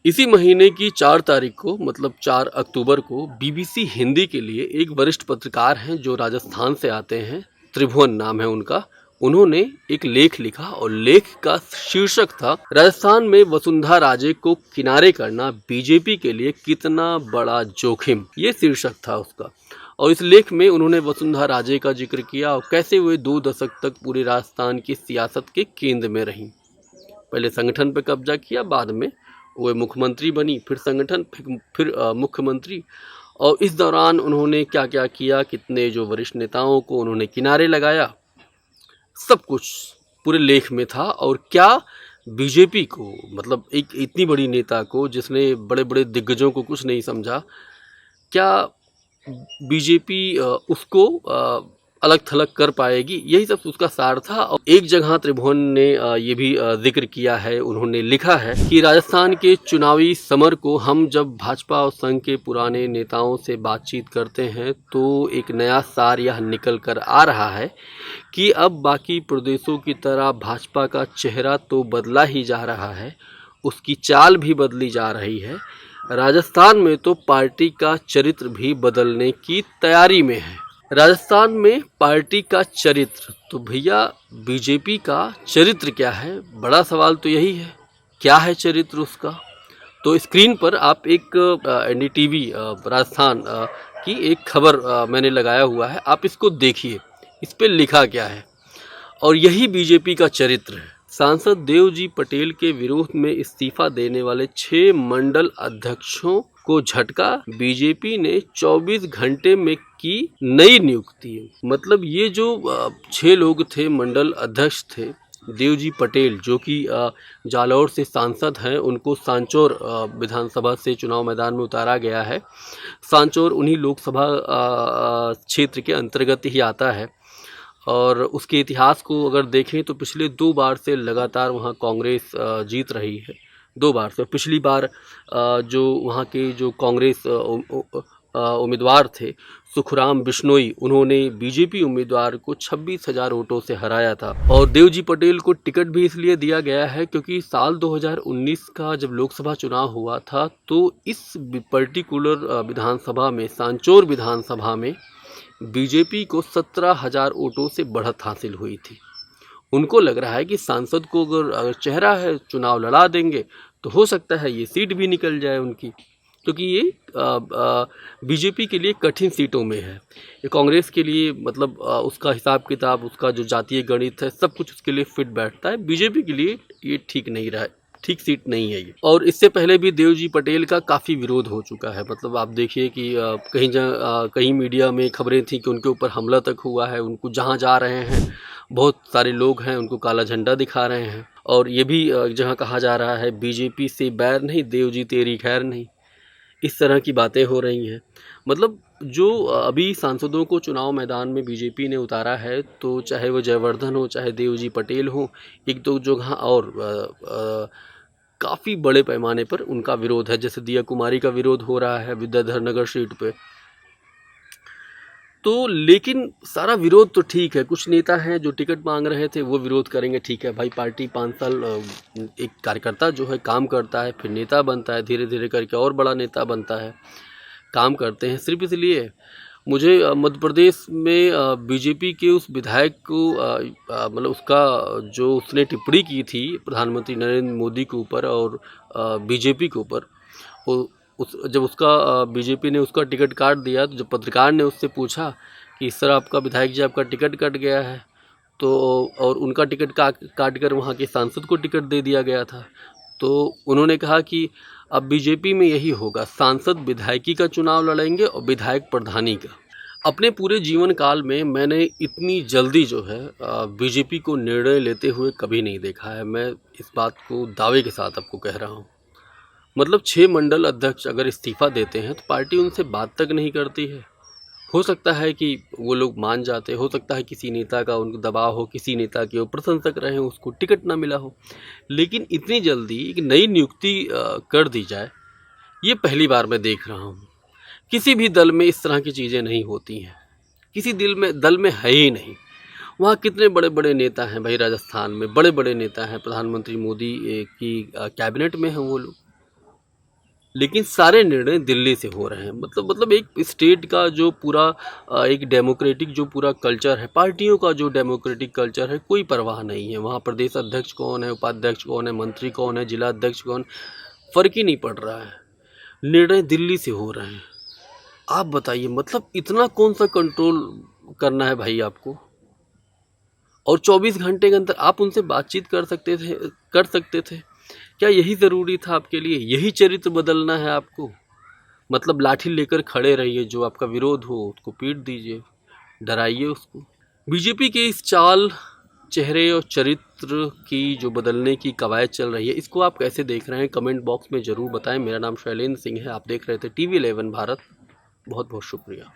इसी महीने की 4 तारीख को मतलब 4 अक्टूबर को बीबीसी हिंदी के लिए एक वरिष्ठ पत्रकार हैं जो राजस्थान से आते हैं, त्रिभुवन नाम है उनका। उन्होंने एक लेख लिखा और लेख का शीर्षक था राजस्थान में वसुंधरा राजे को किनारे करना बीजेपी के लिए कितना बड़ा जोखिम। ये शीर्षक था उसका। और इस लेख में उन्होंने वसुंधरा राजे का जिक्र किया और कैसे वे 2 दशक तक पूरे राजस्थान की सियासत के केंद्र में रहीं। पहले संगठन पर कब्जा किया, बाद में वो मुख्यमंत्री बनी, फिर संगठन, फिर मुख्यमंत्री। और इस दौरान उन्होंने क्या क्या किया, कितने जो वरिष्ठ नेताओं को उन्होंने किनारे लगाया, सब कुछ पूरे लेख में था। और क्या बीजेपी को, मतलब एक इतनी बड़ी नेता को जिसने बड़े बड़े दिग्गजों को कुछ नहीं समझा, क्या बीजेपी उसको अलग थलग कर पाएगी, यही सब उसका सार था। और एक जगह त्रिभुवन ने ये भी जिक्र किया है, उन्होंने लिखा है कि राजस्थान के चुनावी समर को हम जब भाजपा और संघ के पुराने नेताओं से बातचीत करते हैं तो एक नया सार यह निकल कर आ रहा है कि अब बाकी प्रदेशों की तरह भाजपा का चेहरा तो बदला ही जा रहा है, उसकी चाल भी बदली जा रही है। राजस्थान में तो पार्टी का चरित्र भी बदलने की तैयारी में है। राजस्थान में पार्टी का चरित्र, तो भैया बीजेपी का चरित्र क्या है? बड़ा सवाल तो यही है, क्या है चरित्र उसका? तो स्क्रीन पर आप एक एनडीटीवी राजस्थान की एक खबर मैंने लगाया हुआ है, आप इसको देखिए, इस पे लिखा क्या है। और यही बीजेपी का चरित्र है। सांसद देवजी पटेल के विरोध में इस्तीफा देने वाले 6 मंडल अध्यक्षों को झटका, बीजेपी ने 24 घंटे में की नई नियुक्ति। मतलब ये जो 6 लोग थे, मंडल अध्यक्ष थे, देवजी पटेल जो कि जालौर से सांसद हैं, उनको सांचौर विधानसभा से चुनाव मैदान में उतारा गया है। सांचौर उन्हीं लोकसभा क्षेत्र के अंतर्गत ही आता है। और उसके इतिहास को अगर देखें तो पिछले 2 बार से लगातार वहाँ कांग्रेस जीत रही है, 2 बार से। पिछली बार जो वहाँ के जो कांग्रेस उम्मीदवार थे सुखराम बिश्नोई, उन्होंने बीजेपी उम्मीदवार को 26,000 वोटों से हराया था। और देवजी पटेल को टिकट भी इसलिए दिया गया है क्योंकि साल 2019 का जब लोकसभा चुनाव हुआ था तो इस पर्टिकुलर विधानसभा में, सांचौर विधानसभा में, बीजेपी को 17,000 वोटों से बढ़त हासिल हुई थी। उनको लग रहा है कि सांसद को अगर चेहरा है, चुनाव लड़ा देंगे तो हो सकता है ये सीट भी निकल जाए उनकी, क्योंकि ये बीजेपी के लिए कठिन सीटों में है। ये कांग्रेस के लिए मतलब उसका हिसाब किताब, उसका जो जातीय गणित है, सब कुछ उसके लिए फिट बैठता है। बीजेपी के लिए ये ठीक नहीं रहा है, ठीक सीट नहीं है ये। और इससे पहले भी देवजी पटेल का काफ़ी विरोध हो चुका है। मतलब आप देखिए कि कहीं मीडिया में खबरें थी कि उनके ऊपर हमला तक हुआ है। उनको जहां जा रहे हैं बहुत सारे लोग हैं, उनको काला झंडा दिखा रहे हैं। और ये भी जहां कहा जा रहा है बीजेपी से बैर नहीं, देवजी तेरी खैर नहीं, इस तरह की बातें हो रही हैं। मतलब जो अभी सांसदों को चुनाव मैदान में बीजेपी ने उतारा है, तो चाहे वो जयवर्धन हो, चाहे देवजी पटेल हो, एक दो जगह और काफ़ी बड़े पैमाने पर उनका विरोध है। जैसे दिया कुमारी का विरोध हो रहा है विद्याधर नगर सीट पे। तो लेकिन सारा विरोध तो ठीक है, कुछ नेता हैं जो टिकट मांग रहे थे वो विरोध करेंगे, ठीक है भाई, पार्टी 5 साल एक कार्यकर्ता जो है काम करता है, फिर नेता बनता है, धीरे धीरे करके और बड़ा नेता बनता है, काम करते हैं। सिर्फ इसलिए मुझे मध्य प्रदेश में बीजेपी के उस विधायक को मतलब उसका जो उसने टिप्पणी की थी प्रधानमंत्री नरेंद्र मोदी के ऊपर और बीजेपी के ऊपर, जब उसका बीजेपी ने उसका टिकट काट दिया, तो जब पत्रकार ने उससे पूछा कि इस तरह आपका विधायक जी, आपका टिकट कट गया है, तो और उनका टिकट काट कर वहाँ के सांसद को टिकट दे दिया गया था, तो उन्होंने कहा कि अब बीजेपी में यही होगा, सांसद विधायकी का चुनाव लड़ेंगे और विधायक प्रधानी का। अपने पूरे जीवन काल में मैंने इतनी जल्दी जो है बीजेपी को निर्णय लेते हुए कभी नहीं देखा है। मैं इस बात को दावे के साथ आपको कह रहा हूँ। मतलब 6 मंडल अध्यक्ष अगर इस्तीफा देते हैं तो पार्टी उनसे बात तक नहीं करती है। हो सकता है कि वो लोग मान जाते, हो सकता है किसी नेता का उनको दबाव हो, किसी नेता के वो प्रशंसक रहे, उसको टिकट ना मिला हो, लेकिन इतनी जल्दी एक नई नियुक्ति कर दी जाए, ये पहली बार मैं देख रहा हूँ। किसी भी दल में इस तरह की चीज़ें नहीं होती हैं, किसी दल में है ही नहीं। वहाँ कितने बड़े बड़े नेता हैं भाई, राजस्थान में बड़े बड़े नेता हैं, प्रधानमंत्री मोदी की कैबिनेट में हैं वो लोग। लेकिन सारे निर्णय दिल्ली से हो रहे हैं। मतलब एक स्टेट का जो पूरा एक डेमोक्रेटिक जो पूरा कल्चर है, पार्टियों का जो डेमोक्रेटिक कल्चर है, कोई परवाह नहीं है। वहाँ प्रदेश अध्यक्ष कौन है, उपाध्यक्ष कौन है, मंत्री कौन है, जिला अध्यक्ष कौन, फर्क ही नहीं पड़ रहा है। निर्णय दिल्ली से हो रहे हैं। आप बताइए, मतलब इतना कौन सा कंट्रोल करना है भाई आपको? और 24 घंटे के अंदर आप उनसे बातचीत कर सकते थे। क्या यही ज़रूरी था आपके लिए? यही चरित्र बदलना है आपको? मतलब लाठी लेकर खड़े रहिए, जो आपका विरोध हो उसको पीट दीजिए, डराइए उसको। बीजेपी के इस चाल, चेहरे और चरित्र की जो बदलने की कवायद चल रही है, इसको आप कैसे देख रहे हैं? कमेंट बॉक्स में ज़रूर बताएं। मेरा नाम शैलेंद्र सिंह है, आप देख रहे थे TV11 भारत। बहुत बहुत शुक्रिया।